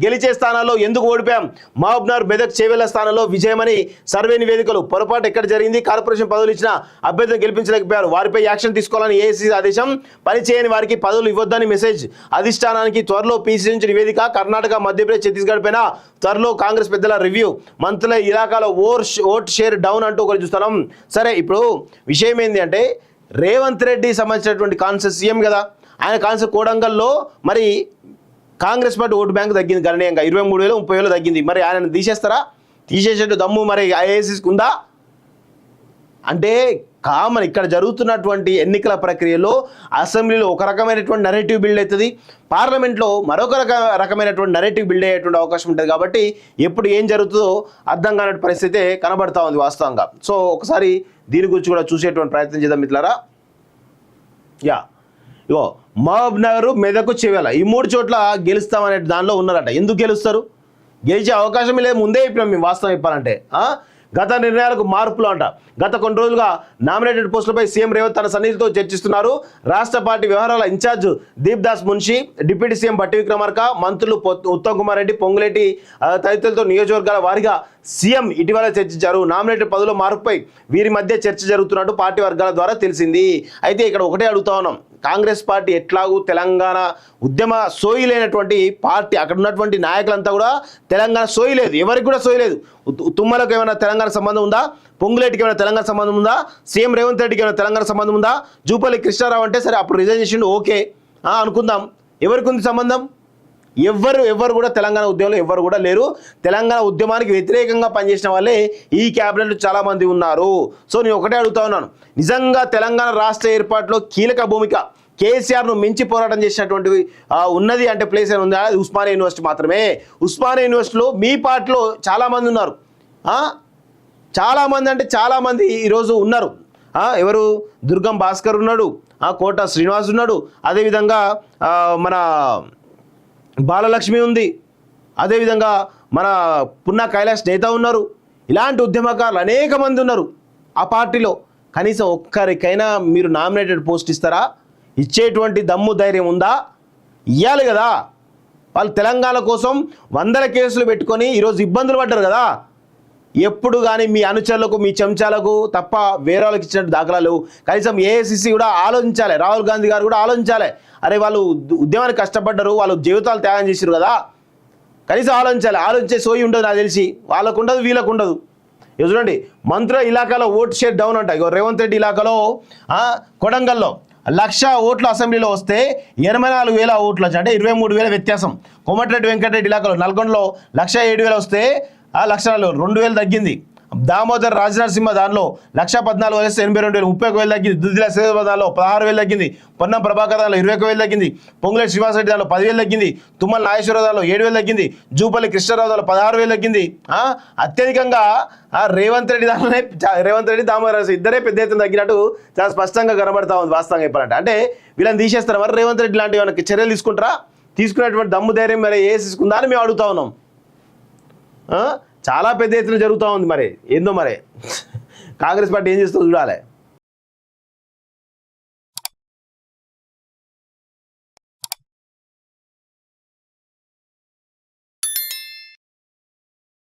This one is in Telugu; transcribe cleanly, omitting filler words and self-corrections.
గెలిచే స్థానాల్లో ఎందుకు ఓడిపోయాం, మహబూబ్నగర్, మెదక్, చేవెళ్ల స్థానంలో విజయమని సర్వే నివేదికలు. పొరపాటు ఎక్కడ జరిగింది, కార్పొరేషన్ పదవులు ఇచ్చిన అభ్యర్థులను గెలిపించలేకపోయారు, వారిపై యాక్షన్ తీసుకోవాలని ఏఐసీసీ ఆదేశం, పని చేయని వారికి పదవులు ఇవ్వొద్దని మెసేజ్ అధిష్టానానికి. త్వరలో పీసీసీ నుంచి నివేదిక. కర్ణాటక, మధ్యప్రదేశ్, ఛత్తీస్గఢ్ పైన త్వరలో కాంగ్రెస్ పెద్దల రివ్యూ. మంత్రుల ఇలాకాలో ఓట్ షేర్ డౌన్ అంటూ ఒకటి చూస్తున్నాం. సరే, ఇప్పుడు విషయం ఏంటి అంటే రేవంత్ రెడ్డి సంబంధించినటువంటి కాన్సెప్ట్ సీఎం కదా, ఆయన కాన్సెప్ట్ కోడంగల్లో మరి కాంగ్రెస్ పార్టీ ఓటు బ్యాంక్ తగ్గింది గణనీయంగా, 23,000 30,000 తగ్గింది. మరి ఆయన తీసేస్తారా? తీసేసేట్టు దమ్ము మరి ఐఏఎస్కి ఉందా? అంటే కామన్ ఇక్కడ జరుగుతున్నటువంటి ఎన్నికల ప్రక్రియలో అసెంబ్లీలో ఒక రకమైనటువంటి నరేటివ్ బిల్డ్ అవుతుంది, పార్లమెంట్లో మరొక రకమైనటువంటి నరేటివ్ బిల్డ్ అయ్యేటువంటి అవకాశం ఉంటుంది. కాబట్టి ఎప్పుడు ఏం జరుగుతుందో అర్థం కాని పరిస్థితి కనబడతా ఉంది వాస్తవంగా. సో ఒకసారి దీని గురించి కూడా చూసేటువంటి ప్రయత్నం చేద్దాం మిత్రులారా. ఇగో మహబూబ్నగర్, మెదక్, చేవెళ్ల ఈ 3 చోట్ల గెలుస్తామనే దానిలో ఉన్నారట. ఎందుకు గెలుస్తారు? గెలిచే అవకాశం లేదు, ముందే చెప్పినాం మేము వాస్తవం చెప్పాలంటే. గత నిర్ణయాలకు మార్పులు అంట. గత కొన్ని రోజులుగా నామినేటెడ్ పోస్టులపై సీఎం రేవంత్ తన సన్నిధితో చర్చిస్తున్నారు. రాష్ట్ర పార్టీ వ్యవహారాల incharge Deep Das Munshi, deputy CM Bhatti Vikramarka, మంత్రులు ఉత్తమ్ కుమార్ రెడ్డి, పొంగులేటి తదితరులతో నియోజకవర్గాల వారీగా సీఎం ఇటీవల చర్చించారు. నామినేటెడ్ పదవుల మార్పుపై వీరి మధ్య చర్చ జరుగుతున్నట్టు పార్టీ వర్గాల ద్వారా తెలిసింది. అయితే ఇక్కడ ఒకటే అడుగుతా ఉన్నాం, కాంగ్రెస్ పార్టీ ఎట్లాగూ తెలంగాణ ఉద్యమ సోయి లేనటువంటి పార్టీ, అక్కడ ఉన్నటువంటి నాయకులంతా కూడా తెలంగాణ సోయి లేదు, ఎవరికి కూడా సోయి లేదు. తుమ్మలకు ఏమైనా తెలంగాణ సంబంధం ఉందా? పొంగులేటికి ఏమైనా తెలంగాణ సంబంధం ఉందా? సీఎం రేవంత్ రెడ్డికి ఏమైనా తెలంగాణ సంబంధం ఉందా? జూపల్లి కృష్ణారావు అంటే సరే అప్పుడు రిజైన్ చేసిండు, ఓకే అనుకుందాం. ఎవరికి ఉంది సంబంధం? ఎవ్వరు కూడా తెలంగాణ ఉద్యమంలో ఎవ్వరు కూడా లేరు. తెలంగాణ ఉద్యమానికి వ్యతిరేకంగా పనిచేసిన వాళ్ళే ఈ క్యాబినెట్లో చాలామంది ఉన్నారు. సో నేను ఒకటే అడుగుతా ఉన్నాను, నిజంగా తెలంగాణ రాష్ట్ర ఏర్పాటులో కీలక భూమిక కేసీఆర్ను మించి పోరాటం చేసినటువంటి ఉన్నది అంటే ప్లేస్ అని ఉంది, అది ఉస్మానియా యూనివర్సిటీ మాత్రమే. ఉస్మానియా యూనివర్సిటీలో మీ పార్టీలో చాలామంది ఉన్నారు, చాలామంది అంటే చాలామంది ఈరోజు ఉన్నారు. ఎవరు? దుర్గం భాస్కర్ ఉన్నాడు, కోట శ్రీనివాస్ ఉన్నాడు, అదేవిధంగా మన బాలలక్ష్మి ఉంది, అదేవిధంగా మన పున్నా కైలాష్ నేత ఉన్నారు. ఇలాంటి ఉద్యమకారులు అనేక మంది ఉన్నారు ఆ పార్టీలో. కనీసం ఒక్కరికైనా మీరు నామినేటెడ్ పోస్ట్ ఇస్తారా? ఇచ్చేటువంటి దమ్ము ధైర్యం ఉందా? ఇవ్వాలి కదా. వాళ్ళు తెలంగాణ కోసం 100 కేసులు పెట్టుకొని ఈరోజు ఇబ్బందులు పడ్డారు కదా. ఎప్పుడు కానీ మీ అనుచరులకు, మీ చెంచాలకు తప్ప వేరే వాళ్ళకి ఇచ్చినట్టు దాఖలాలు. కనీసం ఏఐసిసి కూడా ఆలోచించాలి, రాహుల్ గాంధీ గారు కూడా ఆలోచించాలి. అరే వాళ్ళు ఉద్యమానికి కష్టపడ్డారు, వాళ్ళు జీవితాలు త్యాగం చేశారు కదా, కనీసం ఆలోచించాలి. ఆలోచించే సోయి ఉండదు నాకు తెలిసి, వాళ్ళకు ఉండదు, వీళ్ళకు ఉండదు. చూడండి, మంత్రుల ఇలాకాలో ఓట్ షేర్ డౌన్ అంట. ఇగో రేవంత్ రెడ్డి ఇలాకాలో కొడంగల్లో 1,00,000 ఓట్లు అసెంబ్లీలో వస్తే 84,000 ఓట్లు వచ్చాయి, అంటే 23,000 వ్యత్యాసం. కోమటిరెడ్డి వెంకటరెడ్డి ఇలాకాలో నల్గొండలో 1,07,000 వస్తే 1,00,000 2,000 తగ్గింది. దామోదర్ రాజనరసింహ దానిలో 1,14,000 వస్తే 82,000 31,000 తగ్గింది. దుద్దిల శ్రీధర్ దానిలో 16,000 తగ్గింది. పొన్నం ప్రభాకర్ దానిలో 21,000 తగ్గింది. పొంగులేటి శ్రీనివాసరెడ్డి దానిలో 10,000 తగ్గింది. తుమ్మల నాగేశ్వరరావు దానిలో 7,000 తగ్గింది. జూపల్లి కృష్ణారావు దానిలో 16,000 తగ్గింది. అత్యధికంగా రేవంత్ రెడ్డి దానిలోనే, రేవంత్ రెడ్డి దామోదర్ ఇద్దరే పెద్ద ఎత్తున తగ్గినట్టు చాలా స్పష్టంగా కనబడతా ఉంది వాస్తవంగా చెప్పాలంటే. అంటే వీళ్ళని తీసేస్తారు, మరి రేవంత్ రెడ్డి లాంటి మనకి చర్యలు తీసుకుంటారా? తీసుకునేటువంటి దమ్ము ధైర్యం మరి ఏ తీసుకుందా అని మేము అడుగుతా ఉన్నాం. చాలా పెద్ద ఎత్తున జరుగుతూ ఉంది. మరి ఏందో మరి కాంగ్రెస్ పార్టీ ఏం చేస్తుందో చూడాలి.